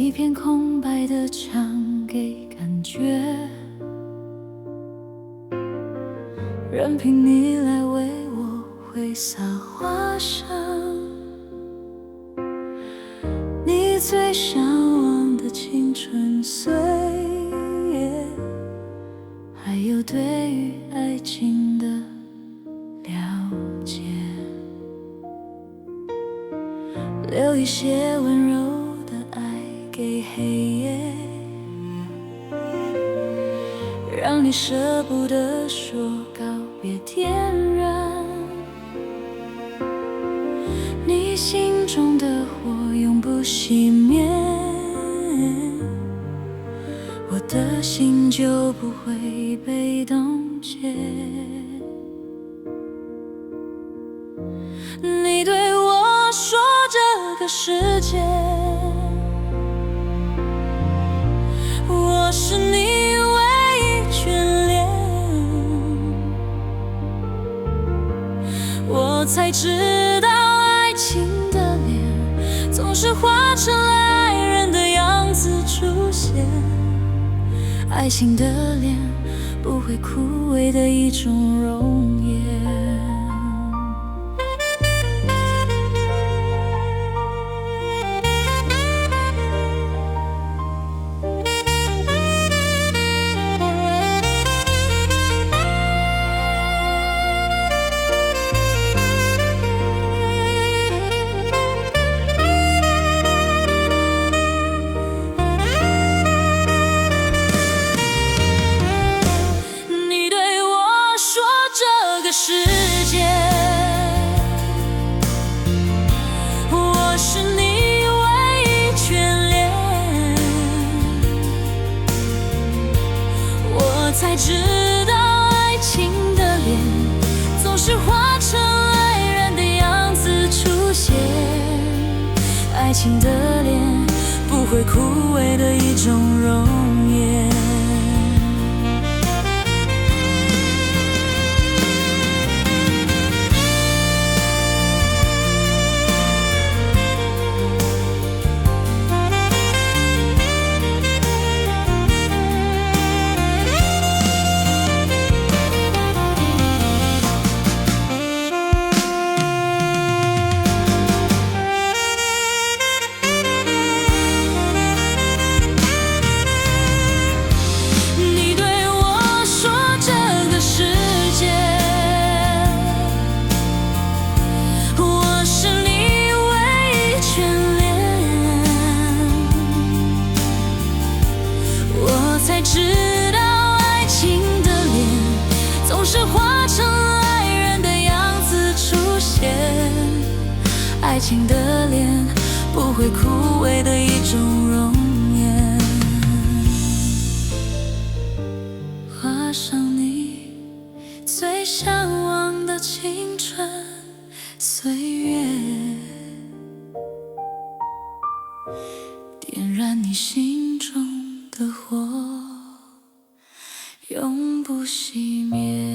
一片空白的墙给感觉，任凭你来为我挥洒花香。你最向往的青春岁月，还有对于爱情的了解，留一些温柔的爱给黑夜，让你舍不得说告别点燃你心中的火，永不熄灭，我的心就不会被冻结。你对我说这个世界，我是你唯一眷恋，我才知道爱情的脸总是画成爱人的样子出现，爱情的脸不会枯萎的一种容颜。世界，我是你唯一眷恋，我才知道爱情的脸总是画成爱人的样子出现，爱情的脸不会枯萎的一种容颜。才知道爱情的脸总是画成爱人的样子出现，爱情的脸不会枯萎的一种容颜，画上你最向往的青春岁月，点燃你心中的火，永不熄灭。